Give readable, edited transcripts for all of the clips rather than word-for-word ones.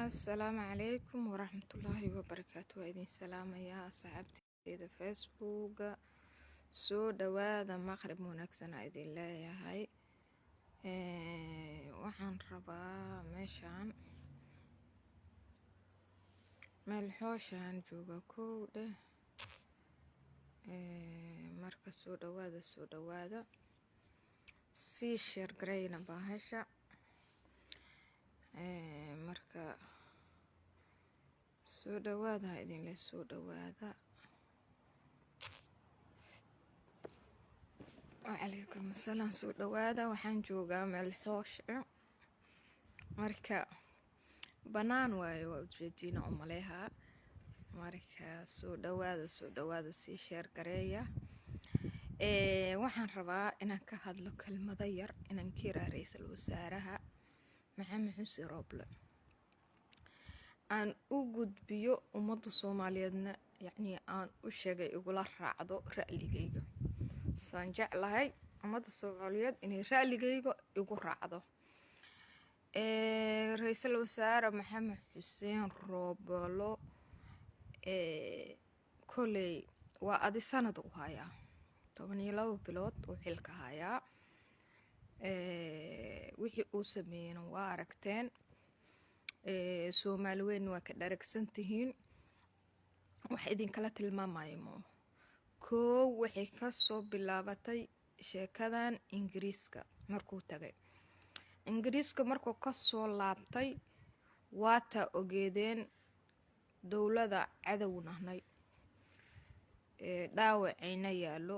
السلام عليكم ورحمة الله وبركاته. وإذن سلام يا صاحبتي إذا فيسبوك سو دواذا مغرب ونكسنا إذن الله يا هاي waxaan rabaa meeshaan meel xooshaan jooga kow dheh marka soo dhawaada sii sheer garayna baahasha marka soo dhawaada idinle soo dhawaada وعليكم السلام soo dhawaada waxaan joogaa meel xoosh marka banaan waayo waa ujeediina u maleeha marka soo dhawaada sii sheer gareeya waxaan rabaa inaan ka hadlo kelmado yar inaan ka yiraahdo ra'iisul wasaaraha maxamed xuseen rooble aan u gudbiyo ummadda Soomaaliyeedna yacni aan u sheegay igula raacdo ra'ligayga saan jeclahay ummadda Soomaaliyeed inay ra'ligayga igu raacdo ra'iisul wasaare maxamed xuseen rooble koley waa adi sanad u hayaa 12 bilood uu xilka hayaa wixii uu sameeyay waa aragteen Soomaali weyn waa ka dharagsan tihiin wax idin kala tilmaamayo koow waxay ka soo bilaabatay sheekadan Ingiriiska markuu tagay Ingiriiska markuu ka soo laabtay waata ogeedeen dawladda cadawnahnay dhaawacayna yaalo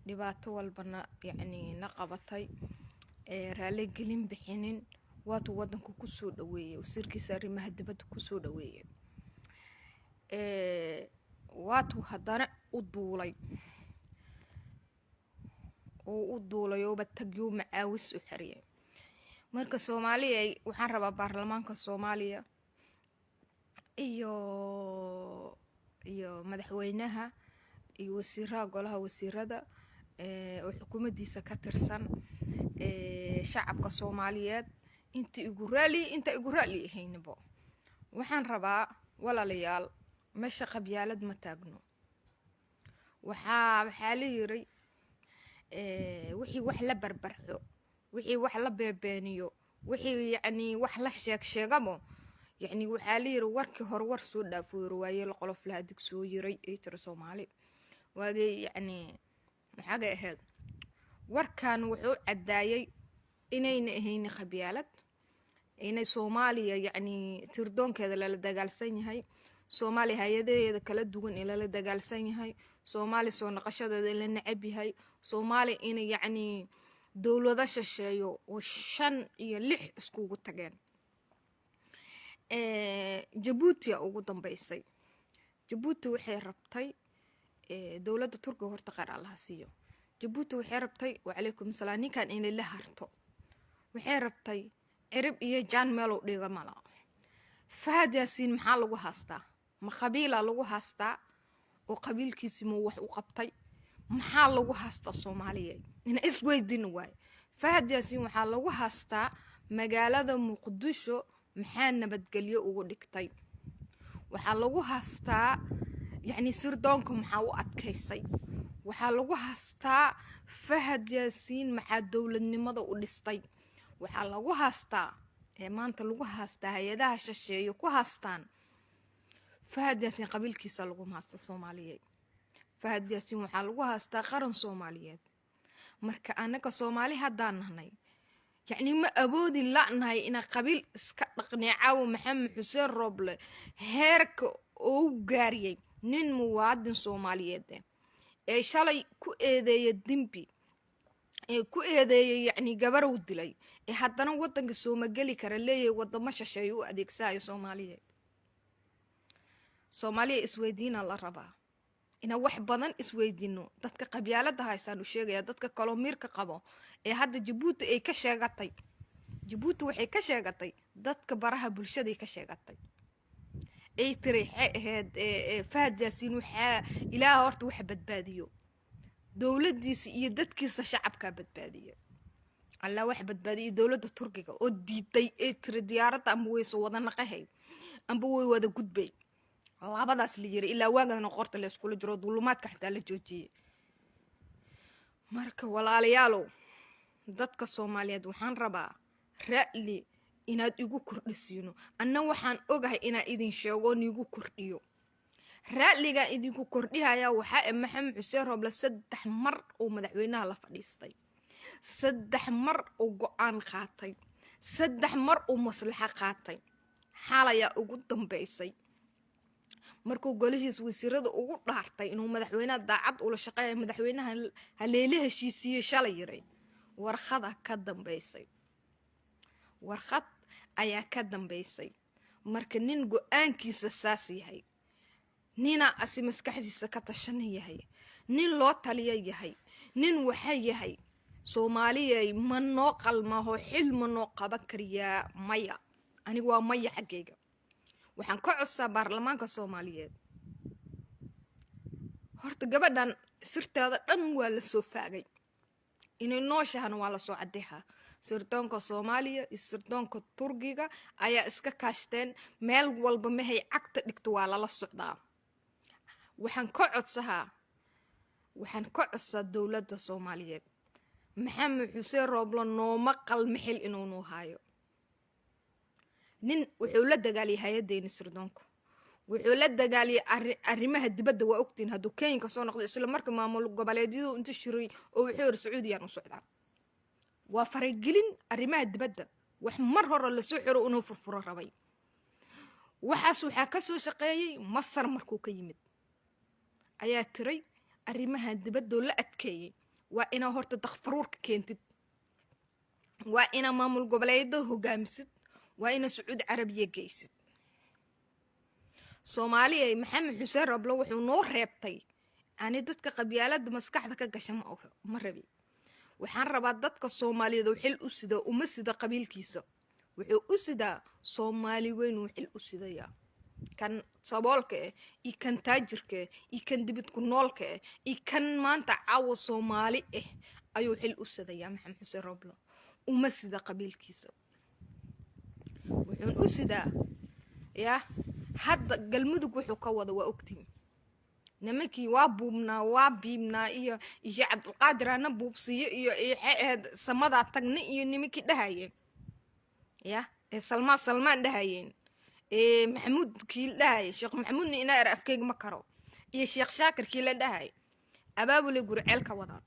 dhibaato walbana yacni na qabatay raali gelin bixinin waatu wadanku ku soo dhaweeyay wasiirkiisa arrimaha dibadda ku soo dhaweeyay waatu haddana u duulay oo batagyo macaawis u xiriyay marka Soomaaliya waxaan rabaa baarlamaanka Soomaaliya iyo madaxweynaha iyo wasiirada golaha wasiirada oo xukuumaddiisa ka tirsan shacabka Soomaaliyeed inta igu raali ahaynbo waxaan rabaa walaalayaal meesha qabyaalad ma taagno waxaa la yiri wixii wax la barbarxo wixii wax la beebeeniyo wixii yacni wax la sheegamo yacni waxaa la yiri warkii hore war soo dhaafo waaye la qolof la dig soo yiray ay tir Soomaali waagay yacni maxaa ahayd warkan wuxuu cadaayay inayna ahayn qabyaalad inay Soomaaliya yacni tirdoonkeeda la dagaalsan yahay Soomaali hay'adaheeda kala duwan in la dagaalsan yahay Soomaali soo naqashadeeda la nacab yahay Soomaali in yacni dawladda shisheeyo oo 5 iyo 6 iskugu tageen Djibouti ugu dambeysay Djibouti waxay rabtay dawladda Turkiga horta qaar Allah siiyo Djibouti waxay rabtay وعليكم السلام ninkan in la harto waxay rabtay cirib iyo jaan meel u dhiga mala Fahad Yaasiin maxaa lagu haastaa ma qabiila lagu haastaa oo qabiilkiisa ma wax u qabtay maxaa lagu haastaa Soomaaliya in isweydin waay Fahad Yaasiin waxaa lagu haastaa magaalada Muqdisho maxaa nabadgelyo ugu dhigtay waxaa lagu haastaa yacni sirdoonka maxaa u adkaysay waxaa lagu haastaa Fahad Yaasiin maxaa dawladnimada u dhistay waxaa lagu haastaa maanta lagu haastaa hay'adaha shisheeye ku haastaan Fahad Yaasiin qabiilkiisa lagu haastaa Soomaaliyeed Fahad Yaasiin waxaa lagu haastaa qaran Soomaaliyeed marka anaga Soomaali haddaan nahnay yacni ma awoodi la'nahay in qabiil iska dhaqneecaw maxamed xuseen rooble heerka uu gaariyay nin muwaadin Soomaaliyeed ee shalay ku eedeeyay dimbi ku eedeeyay yacni gabarow dilay haddana wadanka Soomaali kara leeyahay wadamo shisheeye u adeegsayo Soomaaliya isweydiina la rabaa ina wax badan isweydiino dadka qabyaalada haysan u sheegaya dadka kalomirka qabo hadda Djibouti ay ka sheegatay Djibouti waxay ka sheegatay dadka baraha bulshada ka sheegatay ay tiri Fahad Yaasiin waxa ilaahay horta wax badbaadiyo dawladdiisa iyo dadkiisa shacabka badbaadiyo alla wax badbaadiyay dowladda turkiga oo diiday ee tiri diyaaradda amba way soo wada naqahay amba way wada gudbay labadaas la yiri ilaa waagana qorta la isku jiro dulumaadka xataa la joojiyay marka walaalayaalow dadka Soomaaliyeed waxaan rabaa ra'li inaad igu kordhisiino anna waxaan ogahay inaa idin sheego nigu kordhiyo ra'liga idinku kordhihaya waxa Maxamed Xuseen Roble 3 mar oo madaxweynaha la fadhiistay 3 mar oo go'aan qaatay 3 mar oo maslaxa qaatay xaalaya ugu dambeysay markuu golihiis wasiirada ugu dhaartay inuu madaxweynaha daacad ula shaqeeyo madaxweynaha haleelaha heshiisiye shalay yaray warqada ka dambeysay warqad ayaa ka dambeysay marka nin go'aankiisa saas yahay nina asi maskaxdiisa ka tashan yahay nin loo taliya yahay nin waxa yahay Soomaaliyay ma noo qalmaho xilma noo qaban kariyaa maya anigu waa maya xageega waxaan ka codsaa baarlamaanka Soomaaliyeed horta gabadhan sirteeda dhan waa la soo faagay inay nooshahan waa la soo cadeeyaa sirdoonka Soomaaliya iyo sirdoonka Turkiga ayaa iska kaashteen meel walba mehay cagta dhigto waa la socdaa waxaan ka codsaa dowladda Soomaaliyeed Maxamed Xuseen Roble nooma qalmixil inuu noo haayo nin wuxuu la dagaaliyay hay'addeena sirdoonka wuxuu la dagaaliyay arrimaha dibadda waa ogtiin haduu Kenya soo noqdo isla markii maamul goboleedyadu inta shiray oo wuxuu yiri Sacuudiyan u socdaa waa faragelin arrimaha dibadda wax mar hore la soo xiro inuu furfuro rabay waxaas waxa ka soo shaqeeyay Masar markuu ka yimid ayaa tiray arrimaha dibadda la adkeeyay waa ina horta dakhfaruurka keentid waa ina maamul goboleedyada hogaamisid waa ina Sacuudi Carabiya geysid Soomaaliya Maxamed Xuseen Roble wuxuu noo reebtay ani dadka qabyaalada maskaxda ka gashay ma rabi waxaan rabaa dadka Soomaaliyeed oo xil u sida uma sida qabiilkiisa wuxuu u sida Soomaali weyn oo xil u sidaya kan saboolka iyo kan taajirka iyo kan dibad ku noolka iyo kan maanta caawa Soomaali ayuu xil u sidaya Maxamed Xuseen Roble uma sida qabiilkiisa wuxuu u sida ya hadda galmudug wuxuu ka wada waa ogtiin nimankii waa buubnaa waa biibnaa iyo Cabdulqaadir ana buubsiyo iyo samada tagna iyo nimankii dhahayeen ya Salmaan dhahayeen Maxamuud kii dhahay Sheekh Maxamuud ina ar afkeyga ma karo iyo Sheekh Shaakir kii la dhahay abaabule gurceel ka wadaan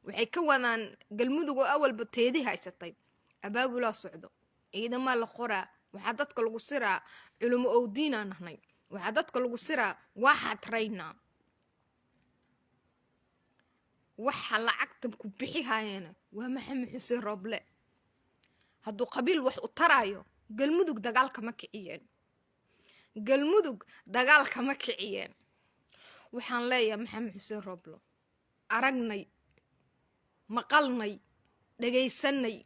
waxay ka wadaan galmudug oo awalba teedi haysatay abaabula socdo ciidamada la qoraa waxa dadka lagu siraa culimo oo diin aan ahayn waxa dadka lagu siraa waxa trayna waxa lacagta ku bixi hayana waa Maxamed Xuseen Roble haduu qabiil wax u tarayo galmudug dagaalka ma kiciyeen waxaan leeyahay Maxamed Xuseen Roble aragnay maqalnay dhageysanay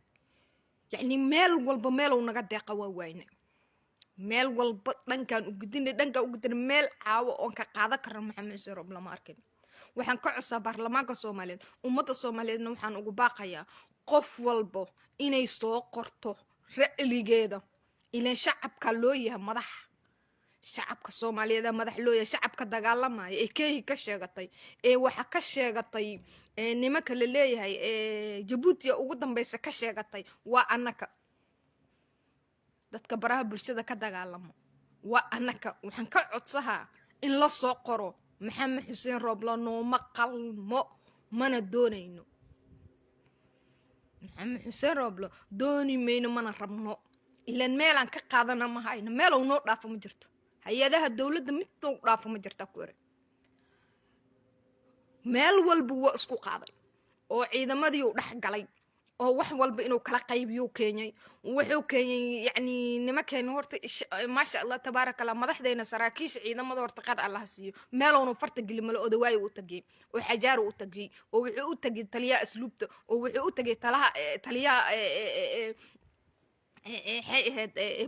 يعني ميل والبا ميل ونقا ديقا واوينا ميل والبا دنكان وقدين دنكا وقدين ميل عاو وانكا قادا كرا محمد حسين روبله ماركن waxaan ka codsaa baarlamaanka Soomaaliyeed ummadda Soomaaliyeedna waxaan ugu baaqayaa qof walba inay soo qorto ra'ligeeda ilaa shacabka loo yahay madax shacabka Soomaaliyeed madax loo yahay shacabka dagaalamaya ee keehi ka sheegatay ee waxa ka sheegatay nimanka la leeyahay Djibouti ugu dambaysa ka sheegatay waa annaka dadka baraha bulshada ka dagaalamo waa annaka waxaan ka codsahaa in la soo qoro Maxamed Xuseen Roble nooma qalmo mana doonayno Maxamed Xuseen Roble dooni mayno mana rabno ilaan meelan ka qaadana ma hayno meel uu noo dhaafo ma jirto hay'adaha dawladda mid uu dhaafo ma jirta ku yiri meel walba waa isku qaaday oo ciidamadii uu dhax galay oo wax walba inuu kala qaybiyo Keenyay wuxuu Keenyay yani nimankeen horta ma sha Allah tabaaraka Allah madaxdeena saraakiisha ciidamada horta qad Allah siiyo meel uu farta gilmalo oo dawaayo u tagay oo xajaar u tagay oo wuxuu u tagay taliya asluubta oo wuxuu u tagay taliya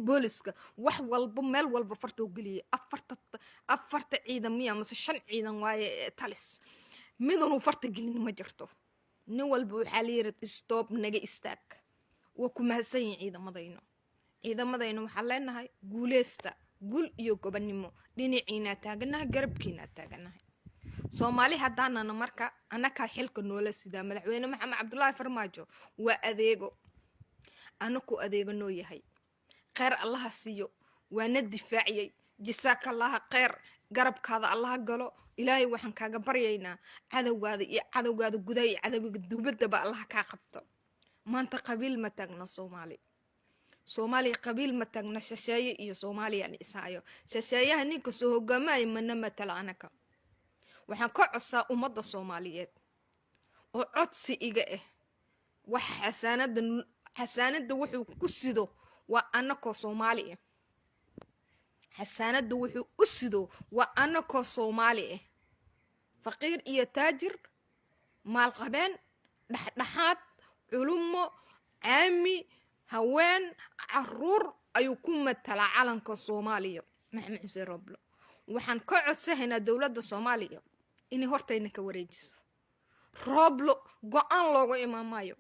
booliska wax walba meel walba farta u galiyay afarta ciidan miya ama 5 ciidan waaye talis midunu farta gelin ma jirto nin walba waxaa la yiri stop naga istaag waa ku mahadsan yihiin ciidamadayna waxaan leenahay guuleysta gul iyo gobonimo dhinaciina taaganahay garabkiina taaganahay Soomaali hadaanana marka anaka xilka noola sida madaxweyne Maxamed Cabdullaahi Farmaajo waa adeego anaku adeego noo yahay khayr Allah siiyo waana difaaciyay jazakallahu khayr garabkaada Allah galo ilaahay waxaan kaaga baryaynaa cadawgaada gudaha iyo cadawga dubadaba Allah ka qabto maanta qabiil ma taagna Soomaali qabiil ma taagna shasheeye iyo Soomaaliyan isaayo shasheeyaha ninka soo hogaamay mana matala anaka waxaan ka codsaa ummadda Soomaaliyeed oo codsi iga wax xasaanada wuxuu ku sido waa anako Soomaali xasaanada wuxuu u sido waa anako Soomaali faqiir iyo taajir maal qabeen dhaxdhaxaad culumo caami haween caruur ayuu ku matala calanka Soomaaliya Maxamed Xuseen Roble waxaan ka codsahaynaa dawladda Soomaaliya inay hortayna ka wareejiso Roble go'aan loogu imaamayo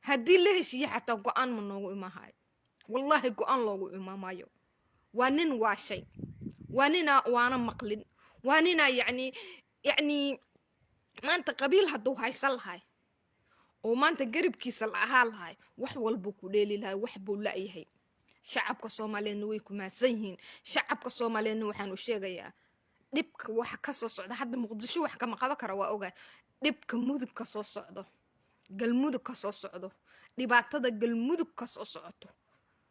haddii la heshiiyo xataa go'aan ma noogu imaahayo wallahi go'aan loogu imaamayo waa nin waashay waana maqlin waanina يعني maanta qabiil haduu haysan lahay oo maanta garabkiisa la ahaa lahay wax walba ku dheeli lahay wax buu la yahay shacabka Soomaaliyeed way ku maasan yihiin shacabka Soomaaliyeed waxaan u sheegayaa dibka wax ka soo socda hadda Muqdisho wax kama qaban kara waa ogaa dibka mudug ka soo socdo galmudug ka soo socdo dhibaatada galmudug ka soo socoto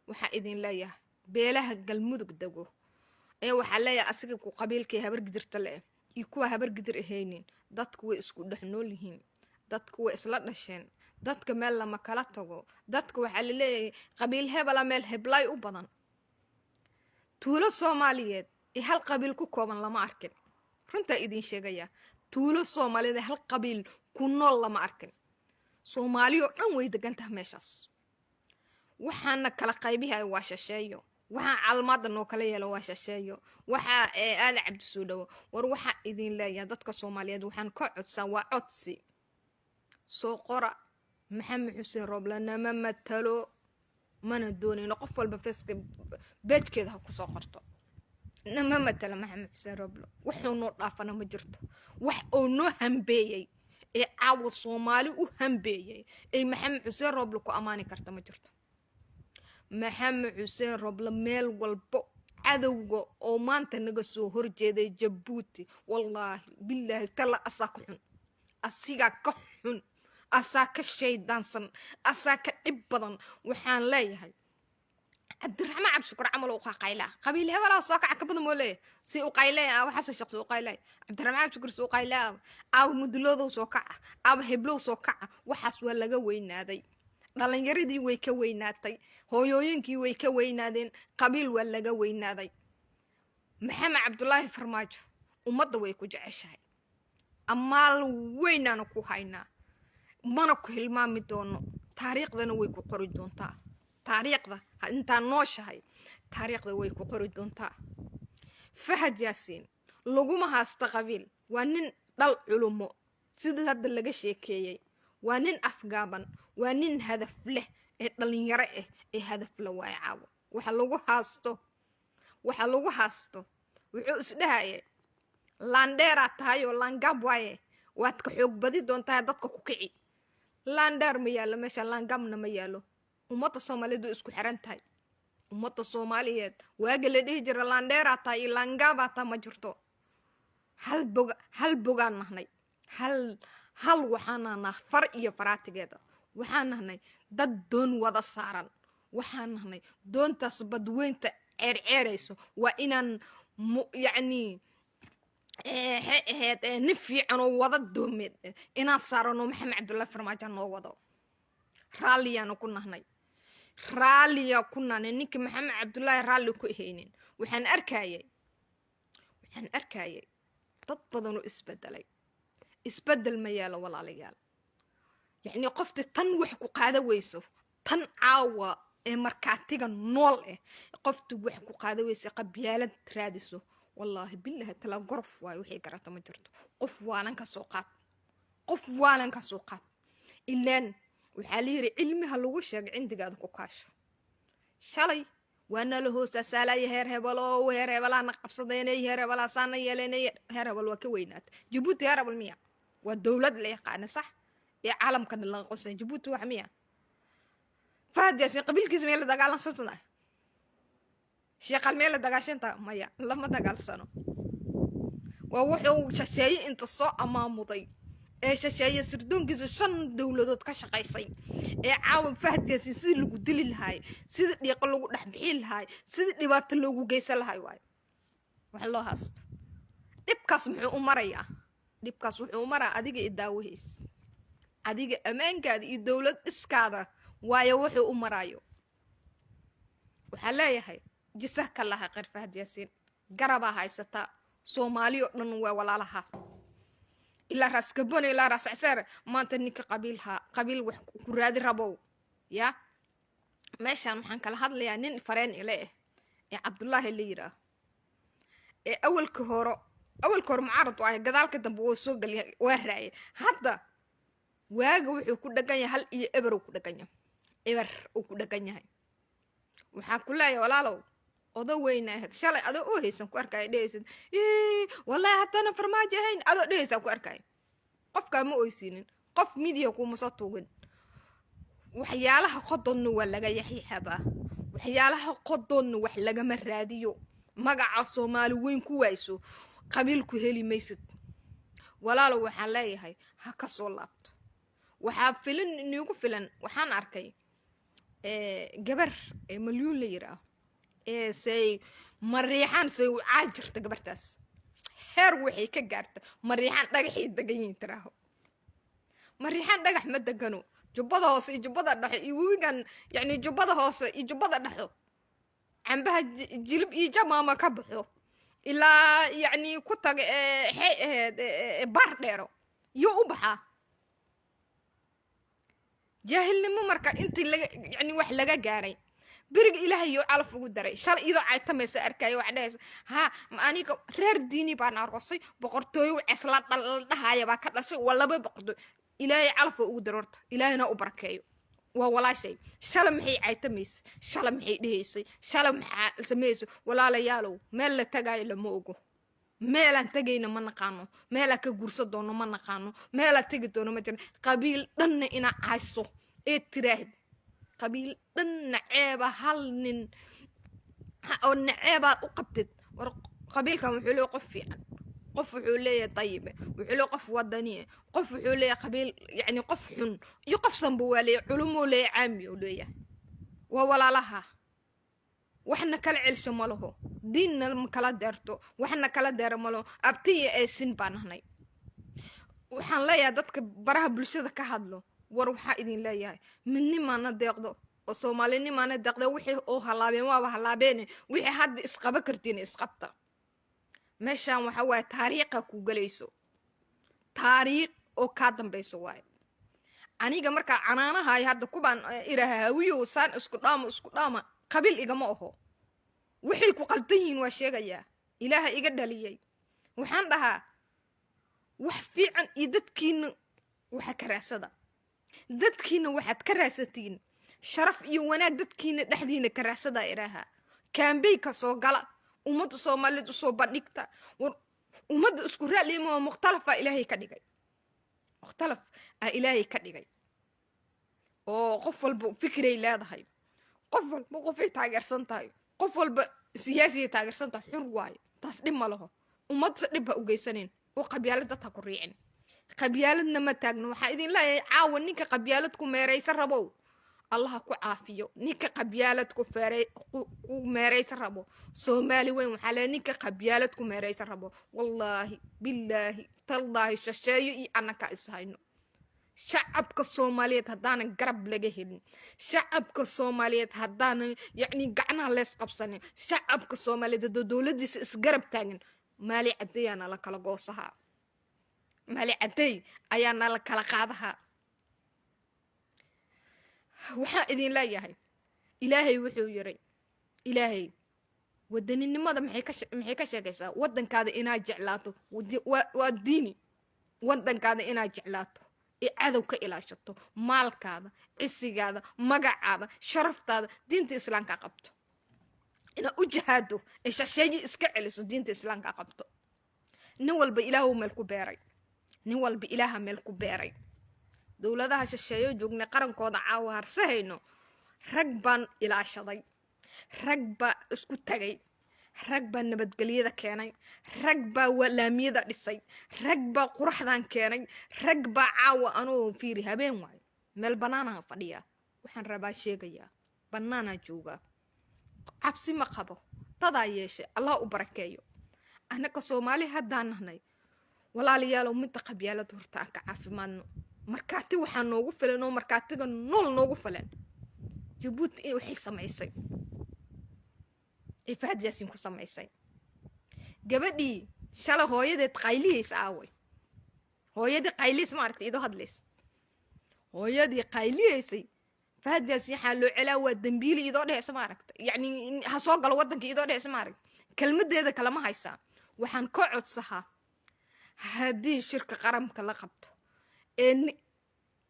waxa idin leeyahay beelaha galmudug dago waxa leeyahay asiga ku qabiilkii habar gidirta leh iyo kuwa habar gidir ahaynin dadku way isku dhaxnool yihiin dadku way isla dhasheen dadka meel lama kala tago dadku waxa la leeyahay qabiil hebela meel heblay u badan tuulo Soomaaliyeed hal qabiil ku kooban lama arkin runta idin sheegaya tuulo Soomaaliyeed hal qabiil ku nool lama arkin Soomaaliyo dhan way degantahay meeshaas waxaana kala qaybihay waa shasheeyo waxa calmada noo kala yeelo waa shasheeyo waxa aada cabdi soo dhawo war waxa idin leeyahay dadka Soomaaliyeed waxaan ka codsan waa codsi soo qora Maxamed Xuseen Roble nama matalo mana doonayno qof walba feeska beedkeeda ku soo qorto nama matala Maxamed Xuseen Roble wuxuu noo dhaafana ma jirto wax oo noo hambeeyay caawa Soomaali u hambeeyay Maxamed Xuseen Roble ku amaani karta ma jirto Maxamed Xuseen Roble meel walbo cadawga oo maanta naga soo horjeeday Jabuuti wallahi billahi tala asaka xun asiga ka xun asaka shaydaansan asaka dhib badan waxaan leeyahay Cabdiraxmaan Cabshukur camal oo qayla qabiil hebela soo kaca badan moole si u qaylay waxa shaqsi u qaylay Cabdiraxmaan Cabshukur soo qaylay muduloodo soo kaca heblow soo kaca waxaas waa laga weynaaday dhalinyaradii way ka weynaatay hooyooyinkii way ka weynaadeen qabiil waa laga weynaaday Maxamed Cabdullaahi Farmaajo ummadda way ku jeceshahay amaal weynana ku haynaa mana ku hilmaami doono taariikhdana way ku qori doontaa taariikhda inta nooshahay taariikhda way ku qori doontaa Fahad Yaasiin laguma haasta qabiil waa nin dhal culumo sida hadda laga sheekeeyay waa nin afgaaban waa nin hadaf leh dhalinyaro hadaf la waay caawo waxa lagu haasto wuxuu isdhahay landera tahayo langab waaye waad ka xoog badi doontaa dadka ku kici lander ma yaalo meesha langamna ma yaalo ummadda Soomaaliyeed isku xiran tahay ummadda Soomaaliyeed waaga la dhihi jiray landera tahay langaba ta ma jirto hal bogaan nahnay hal waxaana far iyo faraatigeeda waxaan nahnay dad doon wada saaran waxaan nahnay doontaas badweynta ceerceerayso waa inaan يعني نفي عنو وضع دوميد إنا صارونو محمد عبد الله فرماجة نو وضع راليا نكون هناي راليا كنا نيك محمد عبد الله رالي كوهينين وحن أركايي تطبضنو اسبدل ميالا ولا ليال يعني قفت تنوح قاعدة ويسو تن عاوة مركاتيغا نول قفت وحكو قاعدة ويسو قبيالة ترادسو والله بالله تلا قرف واي وحي قرأت ما جرتو قف وانا كسوقات ilaan waxaa la yiri cilmiha lagu sheegay cindigaada ku kaasho shalay waana la hoosa saalaya heer hebelaana qabsadeenay heer hebelaasaana yeelanay heer hebel waa ka weynaata jabuuti heer hebel miya waa dowlad la yaqaana sax ee caalamkana laga qosay jabuuti wax miya faadiyaasin qabiilkiisa meel dagaalansantaa sheeqal meel dagaashanta maya lama dagaalsano waa wuxuu shasheeyay inta soo amaamuday ee shasheeyay sirdoonkiisa 5 dowladood ka shaqaysay ee caawan fahdiyaasin sidii lagu dili lahaay sidii dhiiqo lagu dhaxbixi lahaay sidii dhibaato loogu geysan lahaay waay wax loo haasto dhibkaas muxuu u marayaa dhibkaas wuxuu u maraa adiga idaawaheys adiga amaankaada iyo dowlad iskaada waayo wuxuu u maraayo waxaa leeyahay jisaka laha qar fahdiyaasin garaba haysata Soomaaliyo dhan waa walaalaha ilaa ras kabon ilaa ras asaar maanta ninka qabiil wax ku raadi rabo ya meeshan waxaan kala hadlayaa nin fareen ile ee Cabdullaahi Liira ee awalka hore mucaarad waa gadaalka dambe oo soo galay waa raay hadda waaga wuxuu ku dhagan yahay hal iyo eber uu ku dhagan yahay waxaa ku leeyahay walaalow odo weynaad shalay ado oo haysan ku arkay dheesid wallahi hadana farmaajo ahayn ado dheeysa ku arkay qofka ma oysiinin qof media ku masatuugan waxyaalaha qodonna waa laga yaxiixaba waxyaalaha qodonna wax laga ma raadiyo magaca Soomaali weyn ku wayso qabiilku heli maysid walaalo waxa leeyahay ha ka soo laabto waxa filan inigu filan waxaan arkay gabar milyuun la yiraahdo say mariixan say u caajirta gabartaas heer waxay ka gaartay mariixan dhagaxii degan tiraaho mariixan dhagax ma degano jubbada hoose iyo jubbada dhexe iyo wiigan yani jubbada hoose iyo jubbada dhexe cambaha jilib iyo jamaama ka baxo ilaa yani ku tag bar dheero iyo u baxa jaahilnimo marka intii yani wax laga gaaray birig ilaahay iyo calaf ugu daray shal ido caytamaysa arkay wax dhays ha aniga reer diini baan arosay boqortooyo isla dhahaaya ba ka dhashay walaba boqortooyo ilaahay calaf ugu darorto ilaahayna u barakeeyo waa walaashay shal maxay caytamaysa shal maxay dhahaysay shal maxaa sameeyso walaalayaalow meel la tagay lama ogo meel aan tagayna ma naqaano meel ka guurso doono ma naqaano meel aan tagi doono ma jirin qabiil dhanna ina ayso ee tiraahid qabiil dhan naceeba hal nin oo naceeba u qabtid war qabiilkan wuxuu leeyahay qof fiican qof wuxuu leeyahay طيب wuxuu leeyahay qof wadani qof wuxuu leeyahay qabiil yani qof xun iyo qof sanba waalay culumo leeyahay caami oo leeyahay waa walaalaha waxna kala celsho malaho diinna kala deerto waxna kala deer malo abtiye ee sin baanahnay waxaan leeyahay dadka baraha bulshada ka hadlo war waxa idin leeyahay midnimaana deeqdo oo Soomaalinimaana deeqdo wixii oo halaabeen waa halaabeen wixii hadda isqaba kartiin isqabta meeshan waxa way taariiqa ku galayso taariikh oo ka dambayso way aniga marka canaanaha ay hadda ku baan iraahawiyo saan isku dhaama qabiil igama oho wixii ku qaldan yihiin waa sheegaya ilaaha iga dhaliyay waxaan dhahaa wax fiican iyo dadkiina waxa ka raasada dadkiina waxaad ka raasatiin sharaf iyo wanaag dadkiina dhaxdiina ka raasada iraaha kaambay ka soo gala ummadda Soomaaliyeed soo bandhigta war ummadda isku raaliimo muxtalafa ilaahay ka dhigay muxtalaf ilaahay ka dhigay oo qof walba fikray leedahay qof walba qofay taageersan tahay qof walba siyaasiga taageersan tahay xur waay taas dhib ma laho ummadda dhib ba u geysaneen oo qabyaalada ta ku riicin qabyaaladna ma taagno waxa idin leeyahay caawan ninka qabyaalad ku meeraysan rabo Allah ku caafiyo ninka qabyaalad ku meeraysan rabo Soomaali weyn waxa la ninka qabyaalad ku meeraysan rabo wallahi billahi tallahi shashayo iyo anaka ishayno shacabka Soomaaliyeed hadaan garab laga helin shacabka Soomaaliyeed hadaan yani gacnaha lees qabsan shacabka Soomaaliyeed dawladdiisa isgarab taagan maali cadayana la kala goosaha maali caday ayaana la kala qaadaha waxa idin leeyahay ilaahay wuxuu yiri ilaahay wadaninimada maxay ka sheegaysaa wadankaada inaad jeclaato waa diini wadankaada inaad jeclaato cadow ka ilaashato maalkaada cisigaada magacaada sharaftaada diinta islaamka qabto ina u jihaado shasheeyi iska celiso diinta islaamka qabto nin walba ilaahu meel ku beeray nin walba ilaaha meel ku beeray dowladaha shasheeyo joognay qarankooda caawa harsahayno rag baan ilaashaday rag baa isku tagay rag baa nabadgelyada keenay rag baa walaamiyada dhisay rag baa quraxdan keenay rag baa caawa anoo fiiri habeen waay meel banaana fadhiya waxaan rabaa sheegayaa banaana jooga cabsi ma qabo dadaa yeeshe allah u barakeeyo anaka Soomaali haddaan nahnay walaalayaal midda qabyaalad horta aan ka caafimaadno markaati waxaan noogu filan oo markaatiga nool noogu filan Djibouti waxay samaysay Fahad Yaasin ku samaysay gabadhii shala hooyadeed qayliis aaway hooyadii qayliis ma aragtay idoo hadleys hooyadii qayliisay Fahad Yaasin xallo cilaa waa dambiili idoo dhees ma aragtay yani ha soo galo wadanka idoo dhees ma aragtay kelmadeeda kala ma haysaa waxaan ka codsahaa haddii shirka qaranka la qabto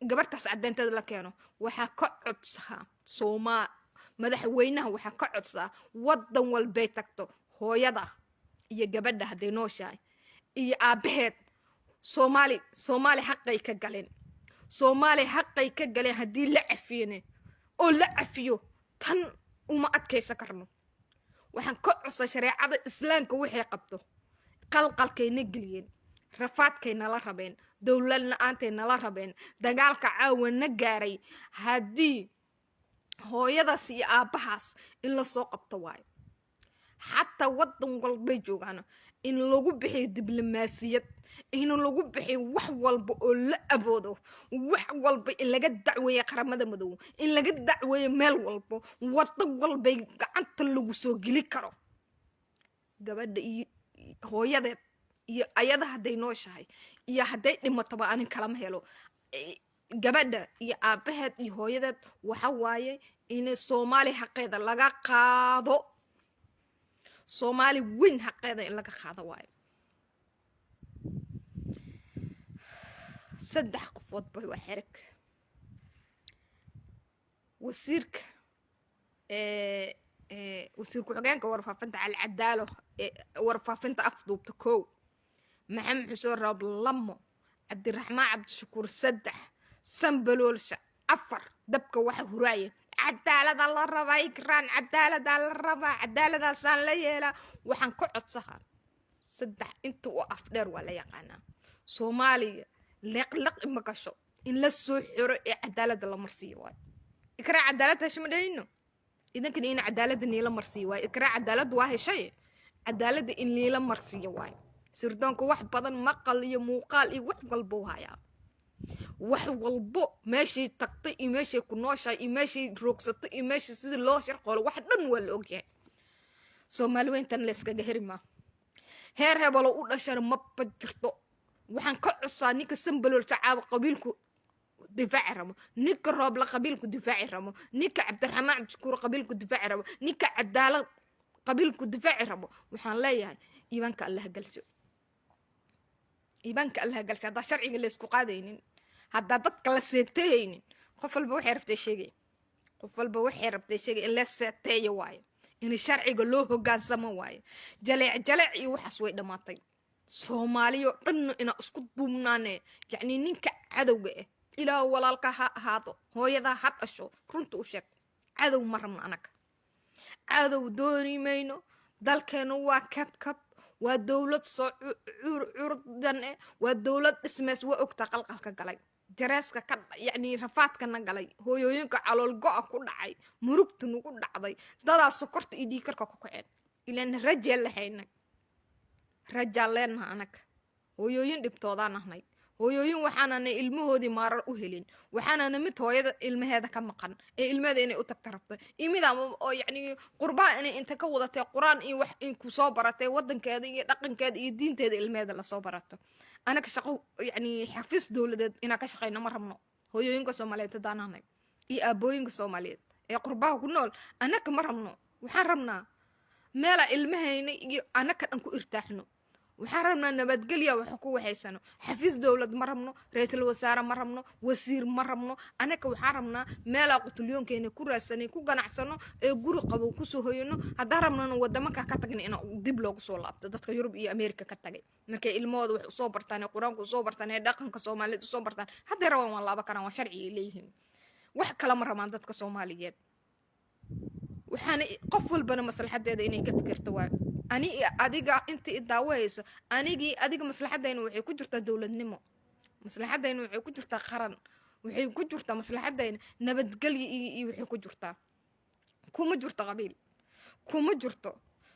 gabartaas cadeynteeda la keeno waxaa ka codsahaa madaxweynaha waxaa ka codsaa wadan walbay tagto hooyada iyo gabadha hadday nooshahay iyo aabaheed Soomaali xaqay ka galeen haddii la cafiyene oo la cafiyo tan uma adkaysan karno waxaan ka codsaa shareecada islaamka waxay qabto qalqalkayna geliyeen rafaadkayna la rabeen dowladna aantayna la rabeen dagaalka caawana gaaray haddii hooyadaas iyo aabahaas in la soo qabto waayo xataa wadan walbay joogaan in lagu bixiyo diblomaasiyad in lagu bixiyo wax walba oo la aboodo wax walba in laga dacweeyo qaramada madow in laga dacweeyo meel walba wada walbay gacanta lagu soo geli karo gabadha iyo hooyadeed iyo ayada hadday nooshahay iyo hadday dhimataba anin kalama helo gabadha iyo aabaheed iyo hooyadeed waxa waaye in Soomaali xaqeeda laga qaado Soomaali weyn xaqeeda in laga qaado waaye saddex qofood bay wax xirk wasiirka wasiirku xogeenka warfaafinta Al-Cadaalo warfaafinta afduubta koow maxamed xuseen roob lamo cabdiraxmaan cabdishakuur saddex sanbaloolsha afar dabka waxa huraaya cadaalada la rabaa ikraan cadaalada la rabaa cadaaladaasaan la yeelaa waxaan ka codsahaa saddex inta oo afdheer waa la yaqaanaa Soomaaliya leqleq ima gasho in la soo xiro ee cadaalada la marsiyo waay ikraan cadaalada shmadayno idankan in cadaalada niila marsiyo waay ikraan cadaalada waa heshay cadaalada in niila marsiyo waay sirdoonka wax badan maqal iyo muuqaal iyo wax walba haya wax walbo meeshii tagtay iyo meeshii ku nooshay iyo meeshii roogsatay iyo meeshii sida loo sharqolo wax dhan waa la ogyahay Soomaali weyntan la iskaga hirma heer hebelo u dhashay ma jirto waxaan ka codsaa ninka sanbalool shacab qabiilku difaaci rabo ninka roob la qabiilku difaaci rabo ninka cabdiraxmaan cabdishakuur qabiilku difaaci rabo ninka cadaalad qabiilku difaaci rabo waxaan leeyahay iibaanka Allah galsho hada sharciga la isku qaadaynin hada dadka la seetaynin qof walba waxay rabtay sheegay in la seeteeyo waayo in sharciga loo hogaansamo waayo jaleec iyo waxaas way dhamaatay Soomaaliyo dhan ina isku duubnaane yani ninka cadowga ilaa walaalka ha ahaado hooyada ha dhasho runta u sheeg cadow ma rabno anaga cadow dooni mayno dalkeenu waa kabkab waa dawlad soo curdan waa dawlad ismaas waa ogta qalqalka galay jareeska ka yani rafaadka na galay hooyooyinka calool go'a ku dhacay murugtu nagu dhacday dadaa sokorta iyo dhiikarka ku kaceen ilaan rajal lahayna rajaleena anaga hooyooyin dhibtoodaan ahnay hooyooyin waxaanana ilmahoodii maarar u helin waxaanana mid hooyada ilmaheeda ka maqan ee ilmaheeda inay u tagta rabto imida oo yani qurbaa inay inta ka wadatay quraan iyo wax in ku soo baratay wadankeeda iyo dhaqankeeda iyo diinteeda ilmaheeda la soo barato anaga shaqo yani xafiis dawladeed ina ka shaqeyno ma rabno hooyooyinka Soomaaliyeed daanaanay iyo aabooyinka Soomaaliyeed ee qurbaha ku nool anaga ma rabno waxaan rabnaa meela ilmahayna iyo anaga dhan ku irtaaxno waxaan rabnaa nabadgelya wax ku waxaysano xafiis dowlad ma rabno ra'iisul wasaare ma rabno wasiir ma rabno anaka waxaan rabnaa meel qutulyoonkeena ku raadsanay ku ganacsano ee guri qabow ku soo hoyano haddaan rabnana wadamada ka tagna in dib loogu soo laabto dadka Yurub iyo Ameerika ka tagay markay ilmooda wax u soo bartaan quraanka u soo bartaan dhaqanka Soomaaliyeed u soo bartaan hadda rabaan waan laaba karaan waa sharci leeyihiin wax kala ma rabaan dadka Soomaaliyeed waxaan qof walbana maslaxadeeda inay ka fikirto waa ani adiga inta idaawayso anigi adiga maslaxadayna waxay ku jirtaa dawladnimo maslaxadayna waxay ku jirtaa qaran waxay ku jirtaa maslaxadayna nabadgelyo iyo waxay ku jirtaa kuma jirto qabiil kuma jirto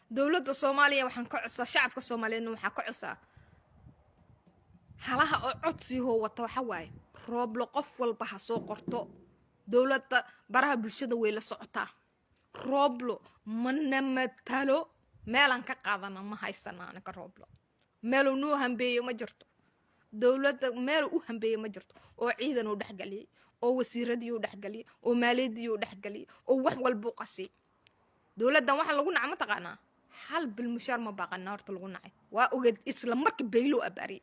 dawladda Soomaaliya waxaan ka codsaa shacabka Soomaaliyeed waxaan ka codsaa halaha oo codsi hoo wata waxa waay roob lo qof walba ha soo qorto dawladda baraha bulshada way la socotaa rooblo mana matalo meelan ka qaadana ma haysana anaka rooblo meelo noo hambeeyo ma jirto dawladda meel u hambeeyo ma jirto oo ciidan u dhaxgaliyay oo wasiiradii u dhaxgaliyay oo maaliyadii u dhaxgaliyay oo wax walba qasi dawladdan waxa lagu nacmo taqaana hal bil mushaar ma baqana horta lagu nacay waa ogad isla markii baylo abari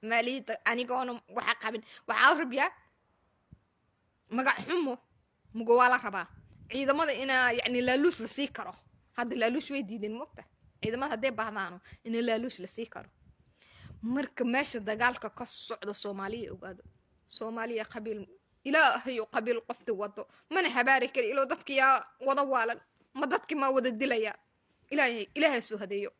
maaliyada anigoona waxa qabin waxa rabiya magac xumo mugo wala rabaa ciidamada ina yani laaluush la sii karo hadda laaluush way diideen moqta ciidamada haday baahdaan in laaluush la sii karo marka meesha dagaalka ka socda Soomaaliya ogaado Soomaaliya qabiil ilaahay oo qabiil qofta wado mana habaari kari ilo dadkiya wada waalan ma dadkii ma wada dilaya ilaahay soo hadeeyo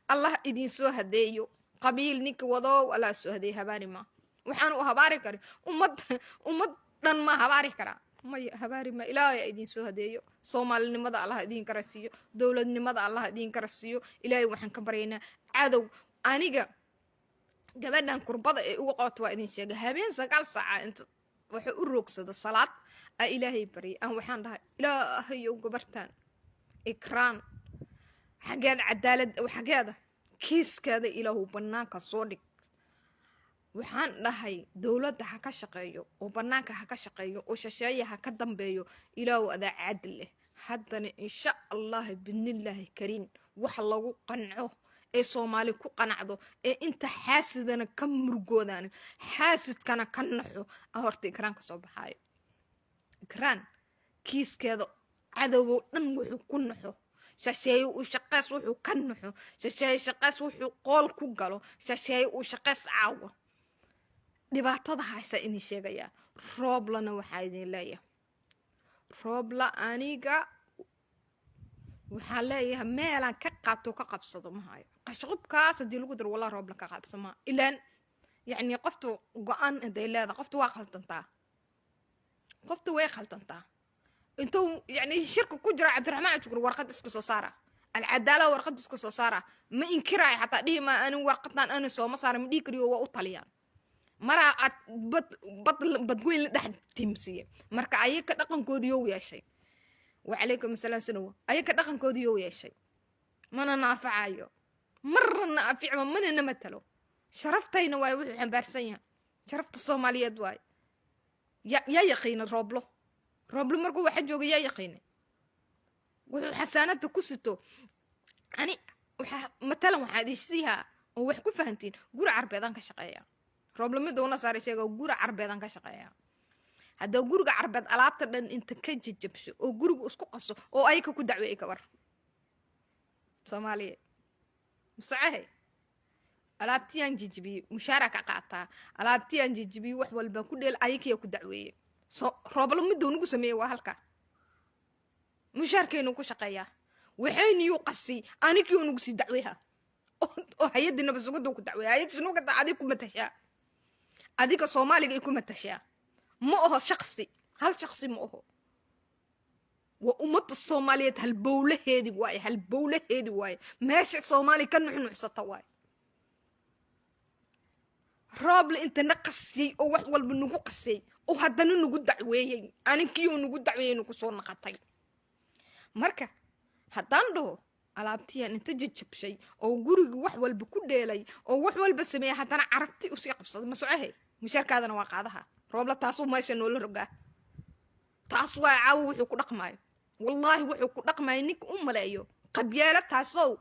Allah idin soo hadeeyo qabiil ninka wado wala soo hadeey habaari ma waxaan u habaari kari ummad dhan ma habaari kara ma habaari ma ilaahay idin soo hadeeyo Soomaalinimada Allah idin karasiyo dawladnimada Allah idin karasiyo ilaahay waxaan ka baryaynaa cadow aniga gabadhan kurbada ee ugu qabto waa idin sheegay habeen 9 saac inta waxa u roogsada salaad ay ilaahay bari aan waxaan dhahay ilaahay oo gabartan ikraan xageed cadaalad oo xageeda kiiskeeda ilaahu banaanka soo dhig waxaan dhahay dawladda ha ka shaqeeyo oo banaanka ha ka shaqeeyo oo shashayaha ka dambeeyo ilaahu ada cadl leh haddana insha Allah billahi kariim wax lagu qanco ee Soomaali ku qanacdo ee inta xaasidana ka murgoodaan xaasidkana ka naxo horta ikraan ka soo baxay ikraan kiiskeeda cadow dhan wuxuu ku naxo shashay uu shaqaas wuxuu ka naxo shashay shaqaas wuxuu qool ku galo shashay uu shaqaas caawa dhibaatada haysa in sheegaya rooblana waxa idin leeyahay roobla aniga waxa leeyahay meelan ka qaato ka qabsado ma hayo qashqubkaas hadii lagu dar wala roobla ka qabsama ilaan yani qoftu go'an haday leedahay qoftu waa qaldantaa qoftu way qaldantaa intuu yani shirka ku jira Cabdiraxmaan Shukur warqad iska soo saara العدالة warqad iska soo saara ma inkiray hatta dhima anu warqadan anu soo ma saara ma dhikriyo waa u taliyaan mara bad weyn dhax timsiye marka ayaka dhaqankoodii uu yeeshay wa alaykum asalaam sano ayaka dhaqankoodii uu yeeshay mana naafacayo marna afiicma mana namatalo sharaftayna way wuxuu xambaarsan yahay sharafta Soomaaliyeed way ya yaqiin rooblo markuu waxa joogay ya yaqiin wuxuu xasaanada ku sito ani waxa matalan waxa dhisiha oo wax ku fahantiin guri carbeedan ka shaqeeya rooblo mid uu nasaaray sheego guri carbeedan ka shaqeeya hada guriga carbeed alaabta dhan inta ka jajabsho oo guriga isku qaso oo ay ka ku dacweey ka war Soomaaliya musacahay alaabtiyan jijibi mushaaraka qaata alaabtiyan jijibi wax walba ku dheel aykiya ku dacweeyay soo rooblo mid uu nagu sameeyay waa halka mushaarkeenu ku shaqeeya waxayni uu qasi aniki uu nagu si dacweeha oo hay'adina basuuqada ku dacweeya hay'adina ka taadi ku matasha adiga Soomaaliga ay ku matasha ma aha shakhsi hal shakhsi ma aha wa ummadda Soomaaliyeed hal bowlaheedi waay meesha Soomaali ka nuxnuxsata waay roobla inta naqasay oo wax walba nagu qasay oo haddana nagu dacweeyay aniki uu nagu dacweeyay ku soo naqatay marka haddaan dhaho alaabtiyan inta jajabshay oo guriga wax walba ku dheelay oo wax walba sameeyay haddana carabti u sii qabsaday ma socahay musharkaadana waa qaadaha roobla taasoo meesha noola rogaa taas waa caaw wuxuu ku dhaqmaayo wallahi wuxuu ku dhaqmaayo ninka u maleeyo qabyaalad taasoo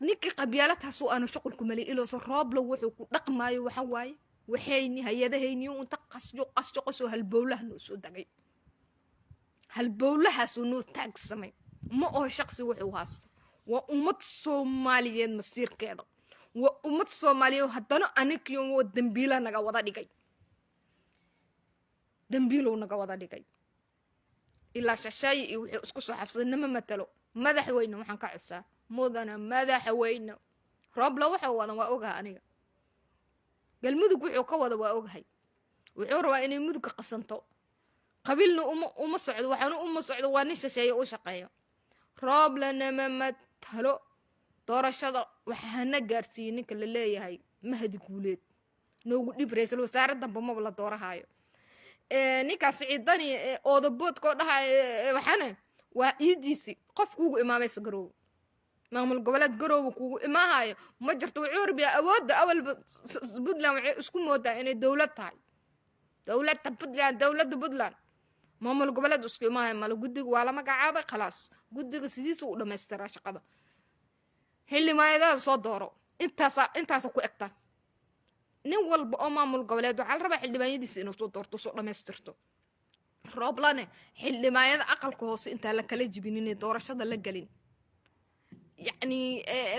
ninkii qabyaaladaas oo aanu shaqul ku malay ilaa soo roob la wuxuu ku dhaqmaayo waxa waaye waxayni hay'adahayni inta qasjo halbowlaha noo soo dagay halbowlahaas noo taagsamay ma oo shaqsi wuxuu haasto waa ummad Soomaaliyeed masiirkeeda waa ummad Soomaaliyeed haddana anigiyo oo dambiila naga wada dhigay dambiilo naga wada dhigay ilaa shashay iyo wuxuu isku soo xabsadnimo matalo madaxweyne waxaan ka codsaa mudana madaxweyne roob la waxa wada waa ogahay aniga galmudug wuxuu ka wada waa ogahay wuxuu rabaa inay mudug ka qasanto qabiilna uma socdo waxaanu uma socdo waa nin shashay oo shaqeeyo roob lana matalo doorashada waxaana gaarsiin ninka la leeyahay mahdi guuleed noogu dhib raysal wasaaradda bamba la doorahayo ninkaas ciidani oodaboodkoo dhahay waxana waa iidiisi qof kuugu imaamaysa garoow maamul goboleed garoow kuugu imaahayo ma jirto wuxuu rabiyaa awoodda awalba Puntland waxay isku moodaa inay dawlad tahay dawladda Puntland maamul goboleed isku imaahay mal guddiga waa la magacaabay khalaas guddiga sidiisa u dhameystiraa shaqada xildhibaanada soo dooro intaas ku egta nin walba oo maamul goboleed waxa la rabaa xildhibaanadiisa inuu soo doorto soo dhameystirto rooblane xildhibaanada aqalka hoose inta la kala jibinin doorashada la galin yani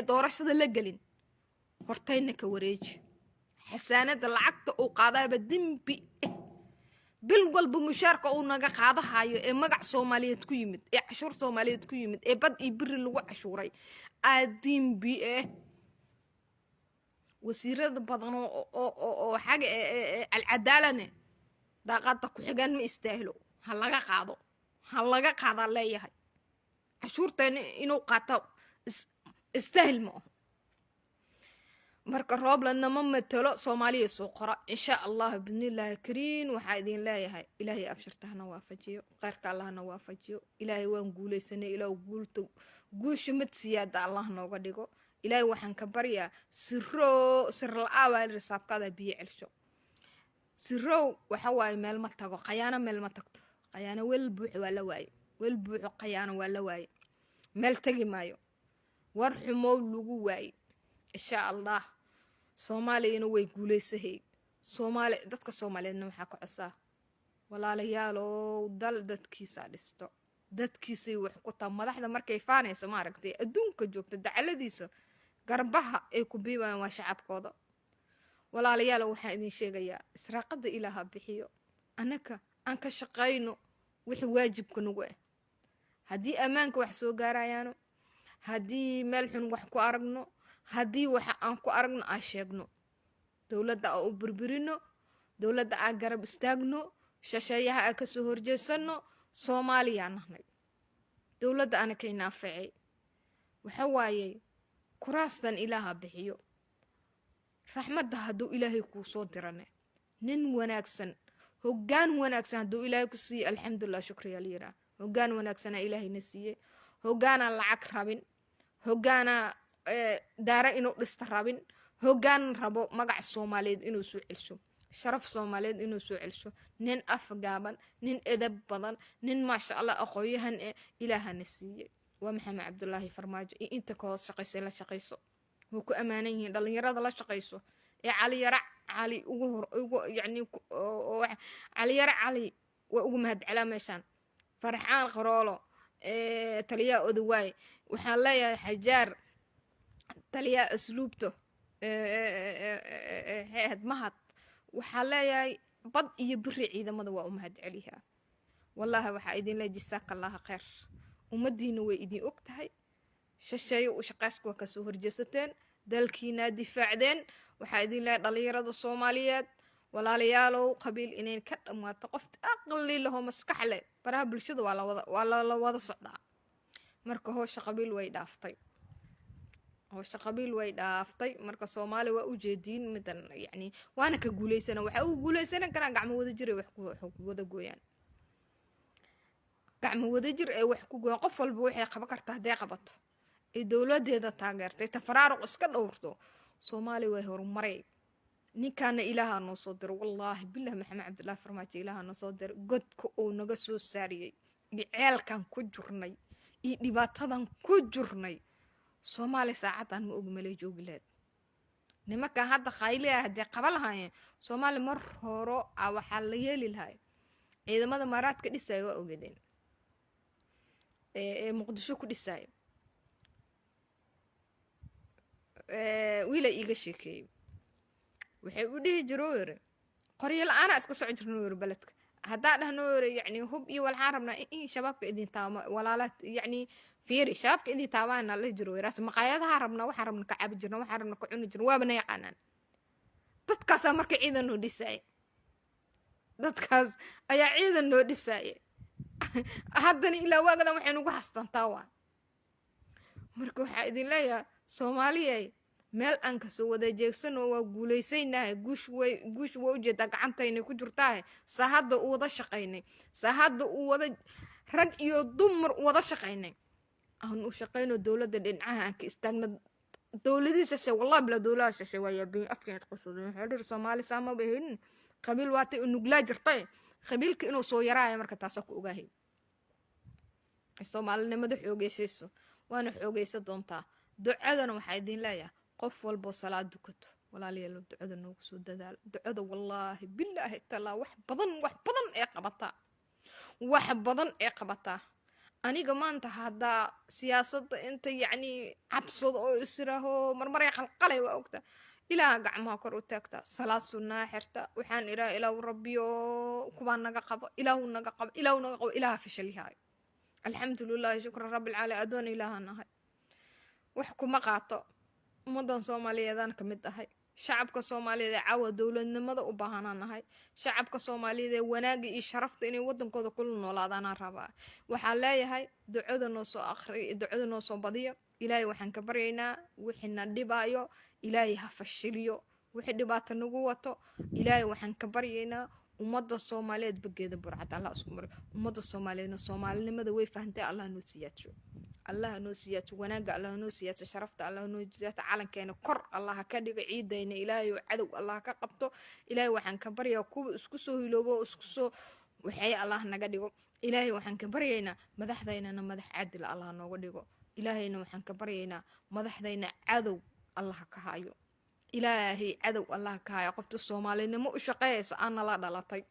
doorashada la galin hortayna ka wareeji xasaanada lacagta uu qaadayba dimbi bil walba mushaarka uu naga qaadahayo ee magac Soomaaliyeed ku yimid ee cashuur Soomaaliyeed ku yimid ee bad iyo biri lagu cashuuray dimbi wasiirada badan oo xaga al-cadaalane daaqada ku xigan ma istaahilo ha laga qaado leeyahay cashuurtan inuu qaato istaahil ma marka roob lana ma matalo Soomaaliya soo qora insha Allah bidnillaahi kariin waxa idin leeyahay ilaahay abshirtahna waafajiyo qayrka Allahna waafajiyo ilaahay waan guuleysanay ilaahu guushu mid siyaada Allah nooga dhigo ilaahay waxaan ka baryaa sir la'aaway risaabkada biyo celsho sirow waxa waaye meel ma tago qayaana meel ma tagto qayaana weel buux waa la waaye weel buuxo qayaana waa la waaye meel tagi maayo war xumow lagu waaye insha Allah Soomaaliyeena way guuleysahay dadka Soomaaliyeedna waxa ka codsaa walaalayaalow dal dadkiisa dhisto dadkiisay wax ku taa madaxda markay faanayso ma aragtay adduunka joogta dacaladiisa garbaha ay ku biibaan waa shacabkooda walaalayaal waxaan idin sheegayaa israaqada ilaaha bixiyo anaka aan ka shaqeyno wixii waajibka nagu ah hadii amaanka wax soo gaarayaano hadii meel xun wax ku aragno hadii waxa aan ku aragno aan sheegno dawladda oo burburino dawladda aan garab istaagno shashayaha aan ka soo horjeesano Soomaaliya nahnay dawladda ana ka inaafacay waxa waaye kuraastan ilaaha bixiyo raxmadda haduu ilaahay ku soo dirane nin wanaagsan hoggaan wanaagsan haduu ilaahay ku siiyo alxamdulillah shukriya liira hoggaan wanaagsan ilaahay na siiye hoggaana lacag rabin hoggaana daara inuu dhista rabin hoggaan rabo magac Soomaaliyeed inuu soo celsho sharaf Soomaaliyeed inuu soo celsho nin afgaaban nin edeb badan nin ma sha Allah aqooyahan ilaahana siiye waa maxamed cabdullaahi farmaajo inta ka hoos shaqayso la shaqayso wuu ku amaanan yihiin dhalinyarada la shaqayso cali ugu yani cali waa ugu mahad celaa meeshan farxaan qaroolo taliya odawaay waxaan leeyahay xajaar taliya asluubto mahad waxaan leeyahay bad iyo biri ciidamada waa u mahad celiyaa wallahi waxa idin la jisaakallahu khayr umadiina way idin ogtahay shashay u shaqaysku waa ka soo horjeesateen dalkiina difaacdeen waxa idin la dhalinyarada Soomaaliyeed walaalayaalow qabiil inay ka dhamaato qof aqli leh oo maskax leh baraha bulshada waa la wada socdaa marka hawsha qabiil way dhaaftay marka Soomaali waa u jeedin midan yani waana ka guuleysana waxa uu guuleysan karaan gacmo wada jir wax ku wada gooyaan gacmo wada jir wax ku gooyaan qof walba waxay qaban kartaa haday qabato dawladeeda taageertay tafaraaruq iska dhowrto Soomaali way horumaray ninkaana ilaaha noo soo diray wallahi billahi maxamed cabdullaahi farmaajo ilaaha noo soo diray godka oo naga soo saariyay ceelkan ku jirnay dhibaatadan ku jirnay soomaali saacadan ma og meelay joogi lahayd nimankan hadda khayliya haddii qaba lahaayeen soomaali mar horo waxaa la yeeli lahay ciidamada maaraadka dhisaya waa ogeedeen ee muqdisho ku dhisaya wiila iiga sheekeeyey waxay u dhihi jiroo yiri qoryo la-aana iska soco jirnoo yiri beledka haddaa dhahnoo yiri yacni hub iyo walxaan rabnaa in shabaabka idin taama walaalaad yacni fiiri shabaabka idin taabaana la jiro yiraas maqaayadaha rabnaa waxaa rabna ka cabi jirna waxaa rabna ka cuni jirna waabana yaqaanaan dadkaasaa marka ciidan noo dhisaaye dadkaas ayaa ciidan noo dhisaaye haddana ilaa waagadan waxay nugu hastantaa waa marka waxaa idin leeyahay soomaaliyay meel aan kasoo wada jeegsanoo waa guulaysaynahay guush waa ujeedaa gacantaynay ku jirtaahe saa hadda u wada shaqaynay saa hadda u wada rag iyo dumar wada shaqaynay aan u shaqayno dowladda dhinacaha aan ka istaagna dowladii shashay wallahi bila dowladaha shashay waa yaabin afkeed qosodeen waxay dhir soomaali saama bahin qabiil waatay u nuglaa jirtay qabiilka inuu soo yaraayo marka taas ku ogaahay soomaalinimada xoogeysayso waana xoogeysa doontaa ducadana waxaa idin leeyahay qof walbo salaad dukato walaalayaal ducada noogu soo dadaal ducada wallahi billahi taala wax badan ee qabataa wax badan ee qabataa aniga maanta hadda siyaasadda inta yacni cabsado oo israaho marmaray qalqalay waa ogta ilaaha gacmaha kor u taagta salaad sunnaa xirta waxaan idhaa ilaahu rabbiyo kuwaa naga qabo ilaahu naga qabo ilaaha fashalihaay alxamdulillahi shukran rabbil caalamiin adoon ilaaha nahay wax kuma qaato ummadan soomaaliyeedaan ka mid ahay shacabka soomaaliyeed ee caawa dowladnimada u baahanaan nahay shacabka soomaaliyeed ee wanaaga iyo sharafta inay wadankooda kula noolaadaanaan rabaa waxaa leeyahay ducada noo soo akhri ducada noo soo badiyo ilaahay waxaan ka baryaynaa wixina dhibaayo ilaahay ha fashiliyo wixii dhibaato nagu wato ilaahay waxaan ka baryaynaa ummadda soomaaliyeed bageeda burcad allah isku maro ummadda soomaaliyeedna soomaalinimada way fahantay allah noo siyaajiyo الله نو سيات وناقة الله نو سيات شرفت الله نو سيات عالم كان كر الله كدق عيدين إلهي وعدو الله كقبته إلهي وحن كبر يكوب اسكسو هلوبو اسكسو وحي الله نقدقو إلهي وحن كبرينا مدح دينا مدح عدل الله نقدقو إلهي وحن كبرينا مدح دينا عدو الله كهايو إلهي عدو الله كهايو قفت الصومالي نمو شقيس أنا لا دلطي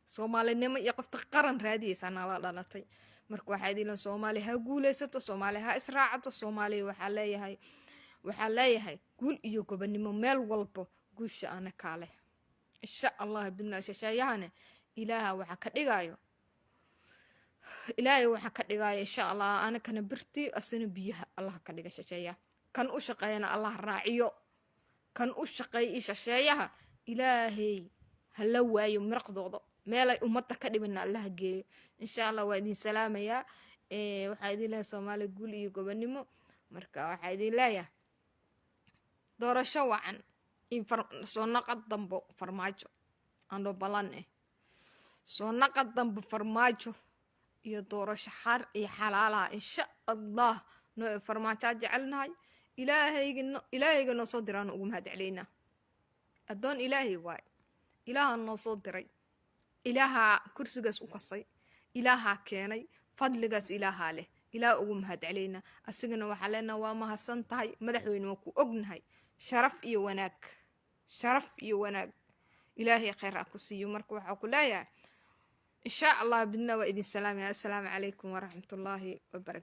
صومالي نمو يقفت قرن راديس أنا لا دلطي marka waxaa idin Soomaali ha guulaysato Soomaali ha israacato Soomaali waxaa leeyahay guul iyo gobonimo meel walba guusha ana kaale insha Allah bidna shashayahana ilaaha waxa ka dhigayo insha Allah ana kana birti asana biyaha Allah ka dhiga shashaya kan u shaqeeyana Allah raaciyo kan u shaqeey shashayaha ilaahay hala waayo mirqdooda meelay ummadda ka dhibina Allah geeyo insha Allah waa idin salaamaya waxaa idin leeyahay Soomaali guul iyo gobonimo marka waxaa idin leeyahay doorasho wacan in soo naqad dambo farmaajo ando balan soo naqad dambo farmaajo iyo doorasho xar iyo xalaala insha Allah no farmaajo jecelnahay ilaahayga noo soo diraan ugu mahad celeena adoon ilaahay waay ilaaha noo soo diray ilaaha kursigaas u kasay ilaaha keenay fadligaas ilaaha leh ilaa ugu mahad celeena asigana waxa leena waa mahadsan tahay madaxweyne waa ku ognahay sharaf iyo wanaag ilaahay khayr ku siiyo marka waxa ku leeyahay insha Allah bidna waa idin salaamaya assalaamu calaykum wa rahmatullaahi wa barakaatuh